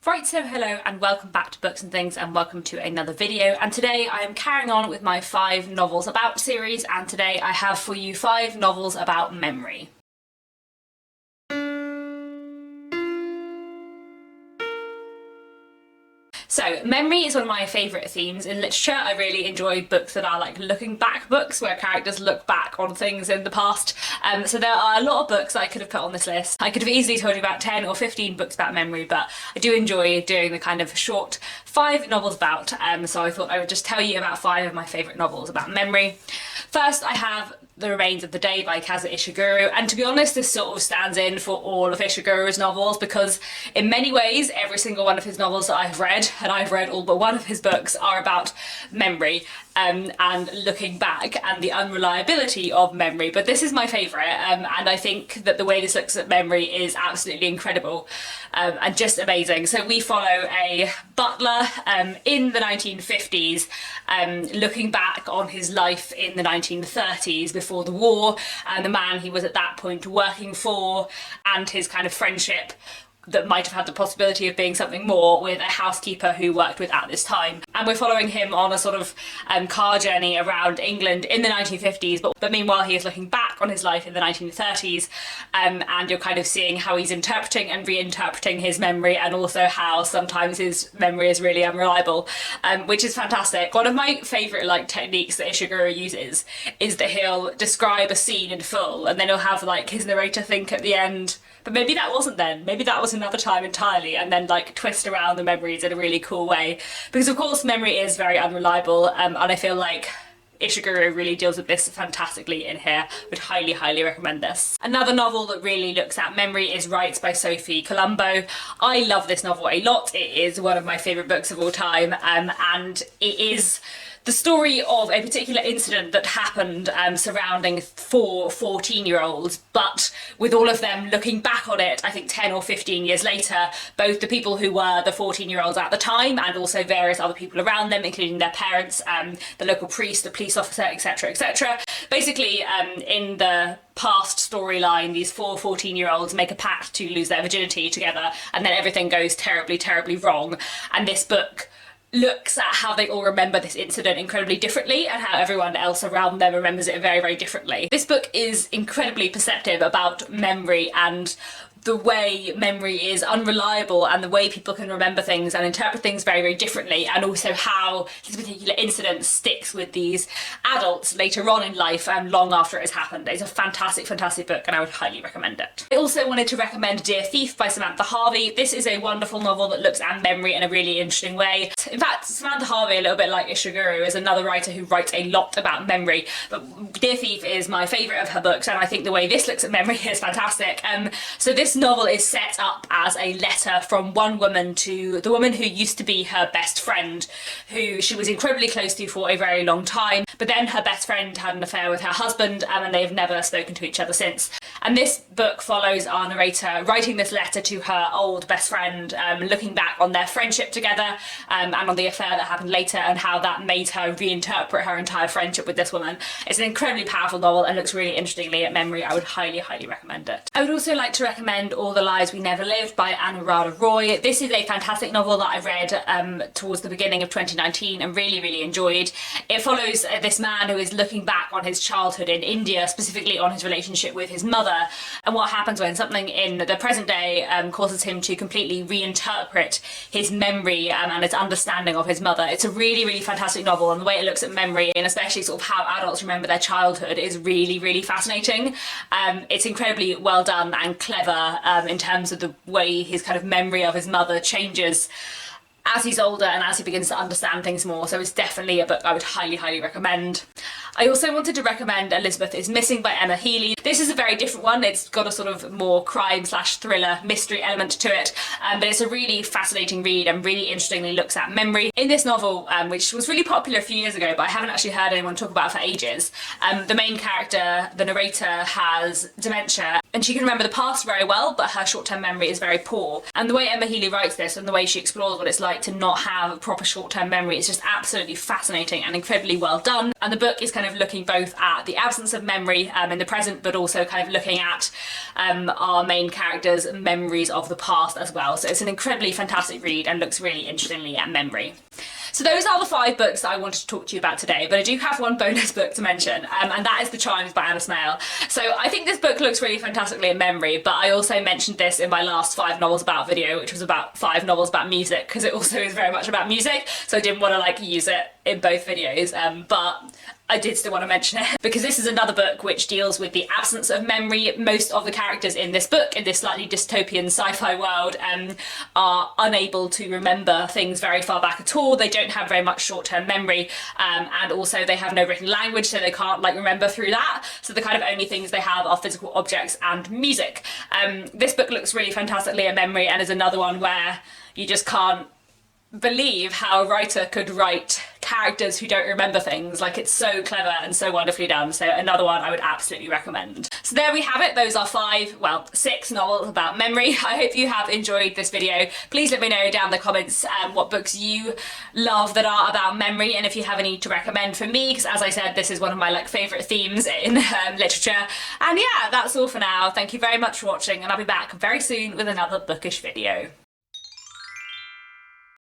Right, so hello and welcome back to Books and Things and welcome to another video. And today I am carrying on with my 5 novels about series, and today I have for you 5 novels about memory. So, memory is one of my favourite themes in literature. I really enjoy books that are like looking back books, where characters look back on things in the past. So there are a lot of books I could have put on this list. I could have easily told you about 10 or 15 books about memory, but I do enjoy doing the kind of short 5 novels about, so I thought I would just tell you about 5 of my favourite novels about memory. First, I have The Remains of the Day by Kazuo Ishiguro, and to be honest, this sort of stands in for all of Ishiguro's novels because in many ways every single one of his novels that I've read, and I've read all but one of his books, are about memory and looking back and the unreliability of memory. But this is my favourite, and I think that the way this looks at memory is absolutely incredible and just amazing. So we follow a butler in the 1950s looking back on his life in the 1930s before the war, and the man he was at that point working for, and his kind of friendship that might have had the possibility of being something more with a housekeeper who worked with at this time. And we're following him on a sort of car journey around England in the 1950s, but meanwhile he is looking back on his life in the 1930s, and you're kind of seeing how he's interpreting and reinterpreting his memory, and also how sometimes his memory is really unreliable, which is fantastic. One of my favourite techniques that Ishiguro uses is that he'll describe a scene in full, and then he'll have his narrator think at the end, but maybe that wasn't then, maybe that was another time entirely, and then twist around the memories in a really cool way. Because of course memory is very unreliable, and I feel like Ishiguro really deals with this fantastically in here. Would highly recommend this. Another novel that really looks at memory is Rights by Sophie Colombo. I love this novel a lot. It is one of my favourite books of all time, and it is the story of a particular incident that happened surrounding 4 14-year-olds, but with all of them looking back on it, I think 10 or 15 years later, both the people who were the 14-year-olds at the time and also various other people around them, including their parents, the local priest, the police officer, etc, etc. Basically, in the past storyline, these 4 14-year-olds make a pact to lose their virginity together, and then everything goes terribly wrong. And this book looks at how they all remember this incident incredibly differently, and how everyone else around them remembers it very differently. This book is incredibly perceptive about memory and the way memory is unreliable, and the way people can remember things and interpret things very differently, and also how this particular incident sticks with these adults later on in life and long after it has happened. It's a fantastic book, and I would highly recommend it. I also wanted to recommend Dear Thief by Samantha Harvey. This is a wonderful novel that looks at memory in a really interesting way. In fact, Samantha Harvey, a little bit like Ishiguro, is another writer who writes a lot about memory, but Dear Thief is my favourite of her books, and I think the way this looks at memory is fantastic. So this novel is set up as a letter from one woman to the woman who used to be her best friend, who she was incredibly close to for a very long time, but then her best friend had an affair with her husband, and they've never spoken to each other since. And this book follows our narrator writing this letter to her old best friend, looking back on their friendship together, and on the affair that happened later, and how that made her reinterpret her entire friendship with this woman. It's an incredibly powerful novel and looks really interestingly at memory. I would highly recommend it. I would also like to recommend All the Lives We Never Lived by Anuradha Roy. This is a fantastic novel that I read towards the beginning of 2019 and really enjoyed. It follows this man who is looking back on his childhood in India, specifically on his relationship with his mother, and what happens when something in the present day causes him to completely reinterpret his memory and his understanding of his mother. It's a really fantastic novel, and the way it looks at memory, and especially sort of how adults remember their childhood, is really fascinating. It's incredibly well done and clever in terms of the way his kind of memory of his mother changes as he's older and as he begins to understand things more. So it's definitely a book I would highly recommend. I also wanted to recommend Elizabeth is Missing by Emma Healy. This is a very different one. It's got a sort of more crime/thriller mystery element to it, but it's a really fascinating read and really interestingly looks at memory. In this novel, which was really popular a few years ago, but I haven't actually heard anyone talk about it for ages, the main character, the narrator, has dementia, and she can remember the past very well, but her short-term memory is very poor. And the way Emma Healy writes this, and the way she explores what it's like to not have a proper short-term memory, is just absolutely fascinating and incredibly well done. And the book book is kind of looking both at the absence of memory in the present, but also kind of looking at our main character's memories of the past as well. So it's an incredibly fantastic read and looks really interestingly at memory. So those are the 5 books that I wanted to talk to you about today, but I do have one bonus book to mention, and that is The Chimes by Anna Smale. So I think this book looks really fantastically in memory, but I also mentioned this in my last 5 novels about video, which was about 5 novels about music, because it also is very much about music, so I didn't want to like use it in both videos, but I did still want to mention it because this is another book which deals with the absence of memory. Most of the characters in this book, in this slightly dystopian sci-fi world, are unable to remember things very far back at all. They don't have very much short-term memory, and also they have no written language, so they can't like remember through that. So the kind of only things they have are physical objects and music. This book looks really fantastically in memory and is another one where you just can't believe how a writer could write characters who don't remember things. Like, it's so clever and so wonderfully done, so another one I would absolutely recommend. So there we have it. Those are 6 novels about memory. I hope you have enjoyed this video. Please let me know down in the comments what books you love that are about memory, and if you have any to recommend for me, because as I said, this is one of my like favourite themes in literature. And yeah, that's all for now. Thank you very much for watching, and I'll be back very soon with another bookish video.